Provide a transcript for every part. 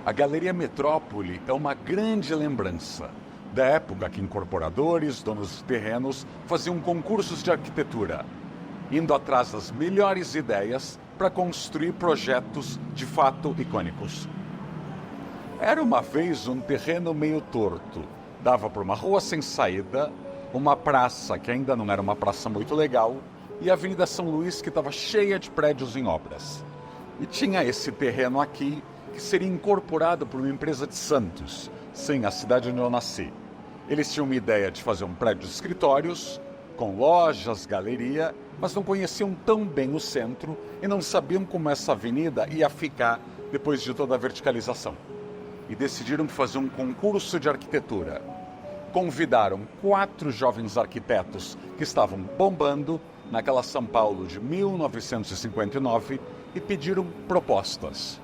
A Galeria Metrópole é uma grande lembrança da época que incorporadores, donos de terrenos, faziam concursos de arquitetura, indo atrás das melhores ideias para construir projetos de fato icônicos. Era uma vez um terreno meio torto, dava para uma rua sem saída, uma praça que ainda não era uma praça muito legal e a Avenida São Luís que estava cheia de prédios em obras. E tinha esse terreno aqui que seria incorporado por uma empresa de Santos, sim, a cidade onde eu nasci. Eles tinham uma ideia de fazer um prédio de escritórios, com lojas, galeria, mas não conheciam tão bem o centro e não sabiam como essa avenida ia ficar depois de toda a verticalização. E decidiram fazer um concurso de arquitetura. Convidaram 4 jovens arquitetos que estavam bombando naquela São Paulo de 1959 e pediram propostas.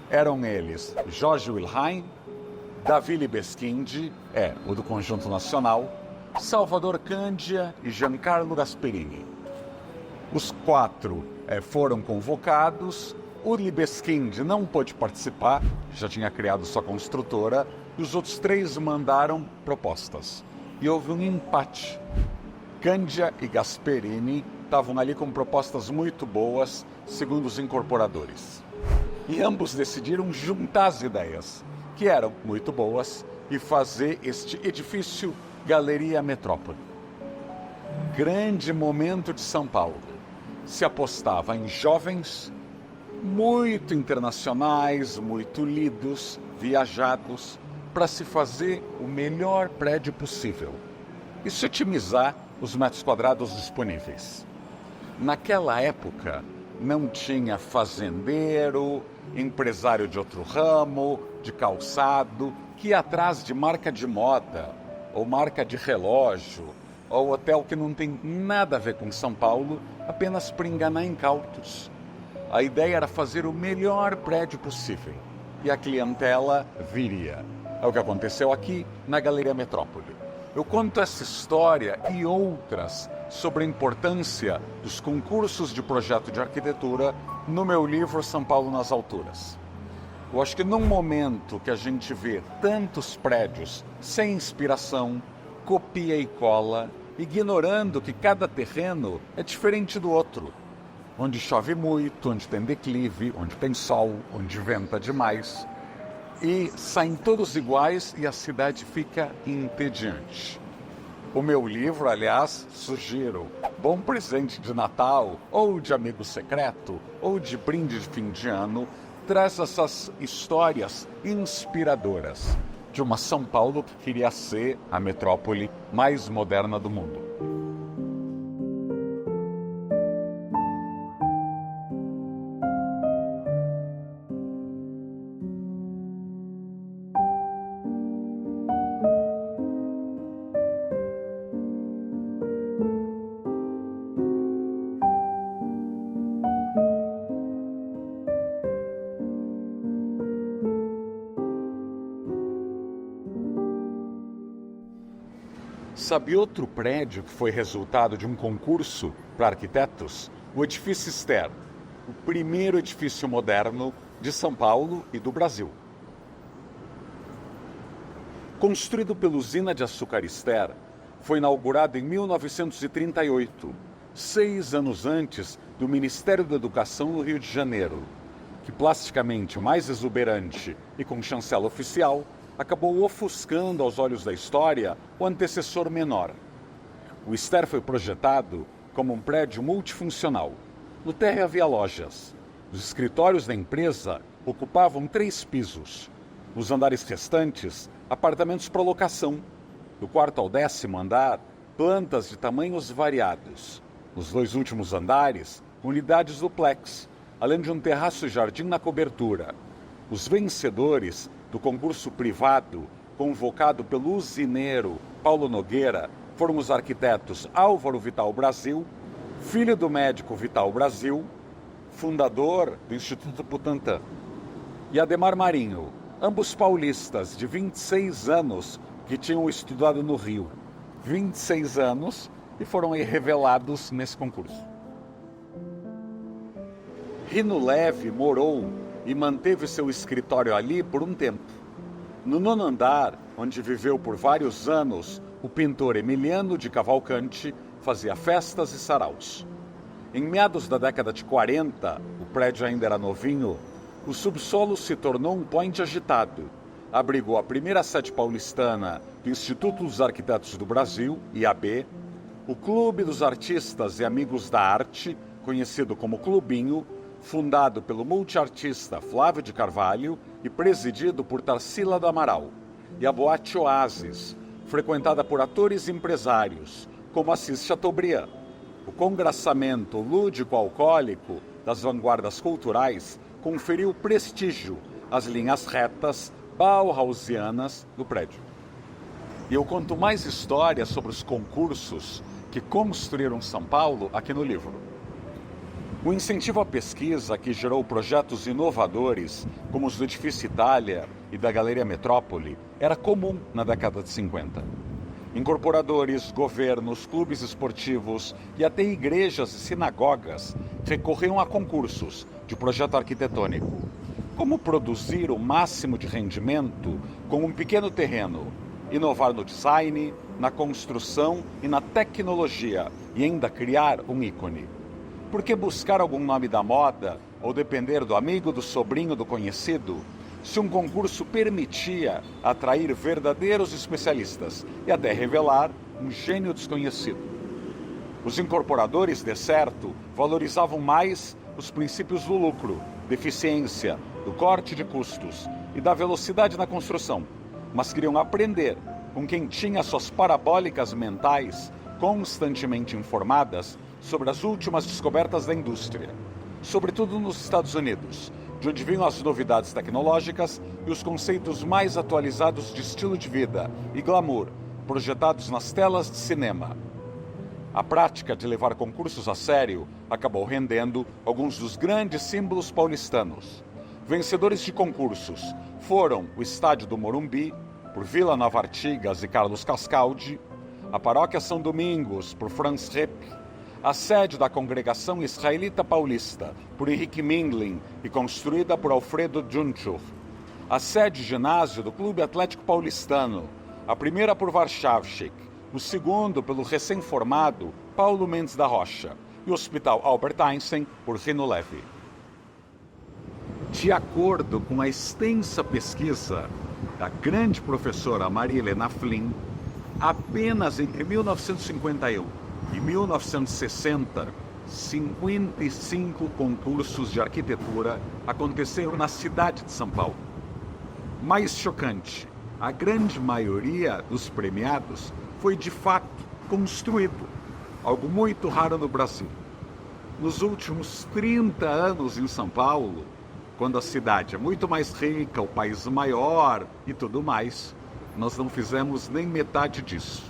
Eram eles Jorge Wilhelm, Davi Libeskind, o do Conjunto Nacional, Salvador Cândia e Giancarlo Gasperini. Os 4 foram convocados, o Libeskind não pôde participar, já tinha criado sua construtora, e os outros 3 mandaram propostas. E houve um empate. Cândia e Gasperini estavam ali com propostas muito boas, segundo os incorporadores. E ambos decidiram juntar as ideias, que eram muito boas, e fazer este edifício Galeria Metrópole. Grande momento de São Paulo. Se apostava em jovens muito internacionais, muito lidos, viajados, para se fazer o melhor prédio possível e se otimizar os metros quadrados disponíveis. Naquela época, não tinha fazendeiro, empresário de outro ramo, de calçado, que ia atrás de marca de moda, ou marca de relógio, ou hotel que não tem nada a ver com São Paulo, apenas para enganar incautos. A ideia era fazer o melhor prédio possível, e a clientela viria. É o que aconteceu aqui na Galeria Metrópole. Eu conto essa história e outras sobre a importância dos concursos de projeto de arquitetura no meu livro São Paulo nas Alturas. Eu acho que num momento que a gente vê tantos prédios sem inspiração, copia e cola, ignorando que cada terreno é diferente do outro, onde chove muito, onde tem declive, onde tem sol, onde venta demais, e saem todos iguais e a cidade fica entediante. O meu livro, aliás, sugiro, bom presente de Natal, ou de amigo secreto, ou de brinde de fim de ano, traz essas histórias inspiradoras de uma São Paulo que queria ser a metrópole mais moderna do mundo. Sabe outro prédio que foi resultado de um concurso para arquitetos? O Edifício Ster, o primeiro edifício moderno de São Paulo e do Brasil. Construído pela usina de açúcar Ster, foi inaugurado em 1938, 6 anos antes do Ministério da Educação no Rio de Janeiro, que plasticamente mais exuberante e com chancela oficial, acabou ofuscando aos olhos da história o antecessor menor. O Ster foi projetado como um prédio multifuncional. No térreo havia lojas. Os escritórios da empresa ocupavam 3 pisos. Nos andares restantes, apartamentos para locação. Do 4º ao 10º andar, plantas de tamanhos variados. Nos 2 últimos andares, unidades duplex, além de um terraço e jardim na cobertura. Os vencedores do concurso privado, convocado pelo usineiro Paulo Nogueira, foram os arquitetos Álvaro Vital Brasil, filho do médico Vital Brasil, fundador do Instituto Butantan, e Ademar Marinho, ambos paulistas de 26 anos que tinham estudado no Rio. 26 anos e foram aí revelados nesse concurso. Rino Leve morou e manteve seu escritório ali por um tempo. No 9º andar, onde viveu por vários anos, o pintor Emiliano de Cavalcanti fazia festas e saraus. Em meados da década de 40, o prédio ainda era novinho, o subsolo se tornou um point agitado. Abrigou a primeira sede paulistana do Instituto dos Arquitetos do Brasil, IAB, o Clube dos Artistas e Amigos da Arte, conhecido como Clubinho, fundado pelo multiartista Flávio de Carvalho e presidido por Tarsila do Amaral, e a Boate Oasis, frequentada por atores e empresários, como Assis Chateaubriand. O congraçamento lúdico-alcoólico das vanguardas culturais conferiu prestígio às linhas retas bauhausianas do prédio. E eu conto mais histórias sobre os concursos que construíram São Paulo aqui no livro. O incentivo à pesquisa, que gerou projetos inovadores, como os do Edifício Itália e da Galeria Metrópole, era comum na década de 50. Incorporadores, governos, clubes esportivos e até igrejas e sinagogas recorriam a concursos de projeto arquitetônico. Como produzir o máximo de rendimento com um pequeno terreno, inovar no design, na construção e na tecnologia e ainda criar um ícone. Por que buscar algum nome da moda ou depender do amigo, do sobrinho, do conhecido, se um concurso permitia atrair verdadeiros especialistas e até revelar um gênio desconhecido? Os incorporadores, de certo, valorizavam mais os princípios do lucro, da eficiência, do corte de custos e da velocidade na construção, mas queriam aprender com quem tinha suas parabólicas mentais constantemente informadas sobre as últimas descobertas da indústria, sobretudo nos Estados Unidos, de onde vinham as novidades tecnológicas e os conceitos mais atualizados de estilo de vida e glamour, projetados nas telas de cinema. A prática de levar concursos a sério acabou rendendo alguns dos grandes símbolos paulistanos. Vencedores de concursos foram o Estádio do Morumbi, por Vila Nova Artigas e Carlos Cascaldi, a Paróquia São Domingos, por Franz Repp, a sede da Congregação Israelita Paulista, por Henrique Mindlin e construída por Alfredo Junchur, a sede ginásio do Clube Atlético Paulistano, a primeira por Warschawczyk, o segundo pelo recém-formado Paulo Mendes da Rocha e o Hospital Albert Einstein por Rino Levi. De acordo com a extensa pesquisa da grande professora Maria Helena Flynn, apenas entre 1951 e 1960, 55 concursos de arquitetura aconteceram na cidade de São Paulo. Mais chocante, a grande maioria dos premiados foi de fato construído, algo muito raro no Brasil. Nos últimos 30 anos em São Paulo, quando a cidade é muito mais rica, o país maior e tudo mais, nós não fizemos nem metade disso.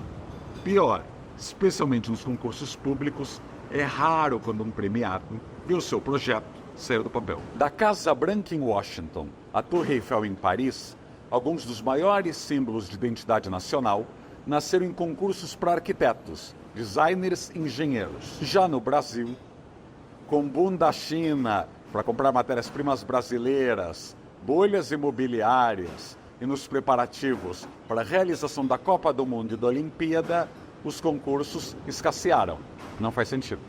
Pior, especialmente nos concursos públicos, é raro quando um premiado vê o seu projeto sair do papel. Da Casa Branca em Washington à Torre Eiffel em Paris, alguns dos maiores símbolos de identidade nacional nasceram em concursos para arquitetos, designers e engenheiros. Já no Brasil, com boom da China para comprar matérias-primas brasileiras, bolhas imobiliárias e nos preparativos para a realização da Copa do Mundo e da Olimpíada, os concursos escassearam. Não faz sentido.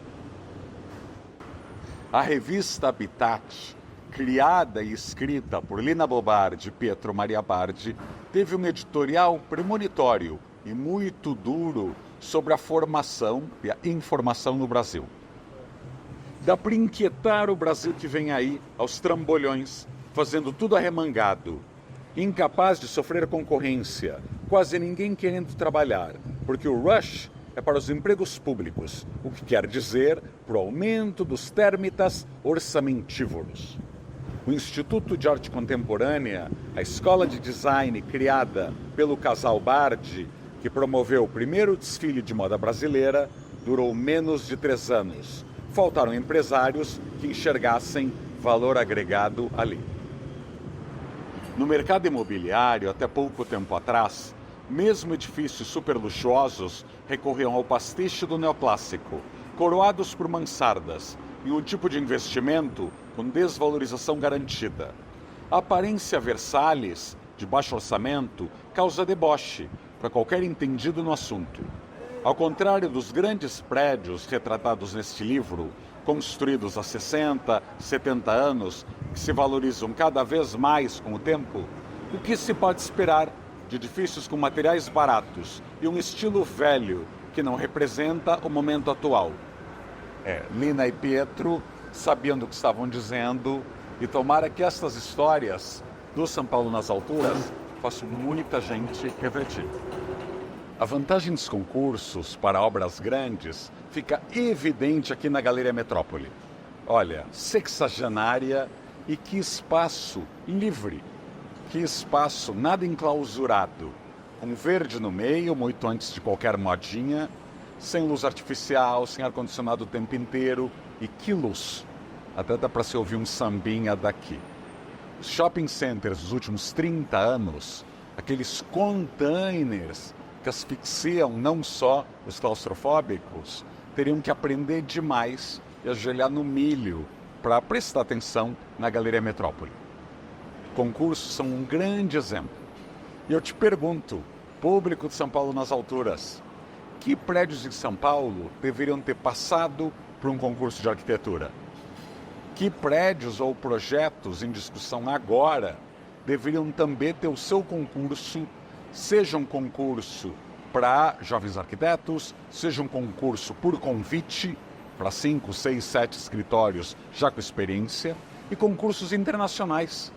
A revista Habitat, criada e escrita por Lina Bobardi e Pietro Maria Bardi, teve um editorial premonitório e muito duro sobre a formação e a informação no Brasil. Dá para inquietar o Brasil que vem aí aos trambolhões, fazendo tudo arremangado, incapaz de sofrer concorrência, quase ninguém querendo trabalhar, porque o rush é para os empregos públicos, o que quer dizer para o aumento dos térmitas orçamentívoros. O Instituto de Arte Contemporânea, a escola de design criada pelo casal Bardi, que promoveu o primeiro desfile de moda brasileira, durou menos de 3 anos. Faltaram empresários que enxergassem valor agregado ali. No mercado imobiliário, até pouco tempo atrás, mesmo edifícios super luxuosos recorriam ao pastiche do neoclássico, coroados por mansardas, em um tipo de investimento com desvalorização garantida. A aparência Versalhes, de baixo orçamento, causa deboche para qualquer entendido no assunto. Ao contrário dos grandes prédios retratados neste livro, construídos há 60, 70 anos, que se valorizam cada vez mais com o tempo, o que se pode esperar de edifícios com materiais baratos e um estilo velho que não representa o momento atual? Lina e Pietro sabiam do que estavam dizendo, e tomara que estas histórias do São Paulo nas alturas façam muita gente refletir. A vantagem dos concursos para obras grandes fica evidente aqui na Galeria Metrópole. Olha, sexagenária, e que espaço livre, que espaço nada enclausurado, com verde no meio, muito antes de qualquer modinha, sem luz artificial, sem ar-condicionado o tempo inteiro, e que luz! Até dá para se ouvir um sambinha daqui. Os shopping centers dos últimos 30 anos, aqueles containers que asfixiam não só os claustrofóbicos, teriam que aprender demais e ajoelhar no milho para prestar atenção na Galeria Metrópole. Concursos são um grande exemplo. E eu te pergunto, público de São Paulo nas alturas, que prédios de São Paulo deveriam ter passado por um concurso de arquitetura? Que prédios ou projetos em discussão agora deveriam também ter o seu concurso, seja um concurso para jovens arquitetos, seja um concurso por convite para 5, 6, 7 escritórios já com experiência, e concursos internacionais.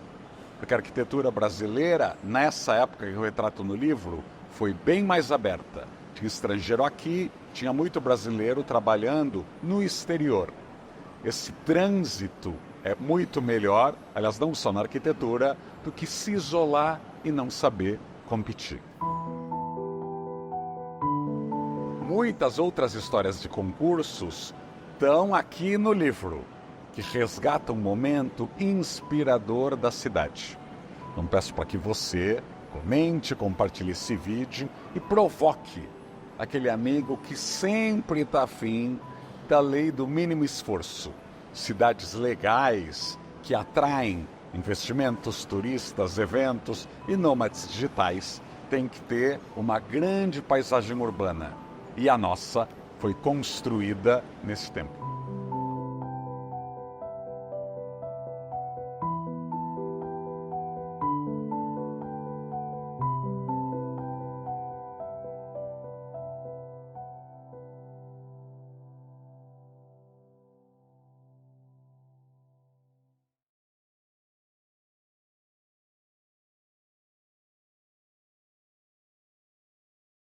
Porque a arquitetura brasileira, nessa época que eu retrato no livro, foi bem mais aberta. Tinha estrangeiro aqui, tinha muito brasileiro trabalhando no exterior. Esse trânsito é muito melhor, aliás, não só na arquitetura, do que se isolar e não saber competir. Muitas outras histórias de concursos estão aqui no livro, que resgatam um momento inspirador da cidade. Então peço para que você comente, compartilhe esse vídeo e provoque aquele amigo que sempre está afim da lei do mínimo esforço. Cidades legais que atraem investimentos, turistas, eventos e nômades digitais têm que ter uma grande paisagem urbana. E a nossa foi construída nesse tempo.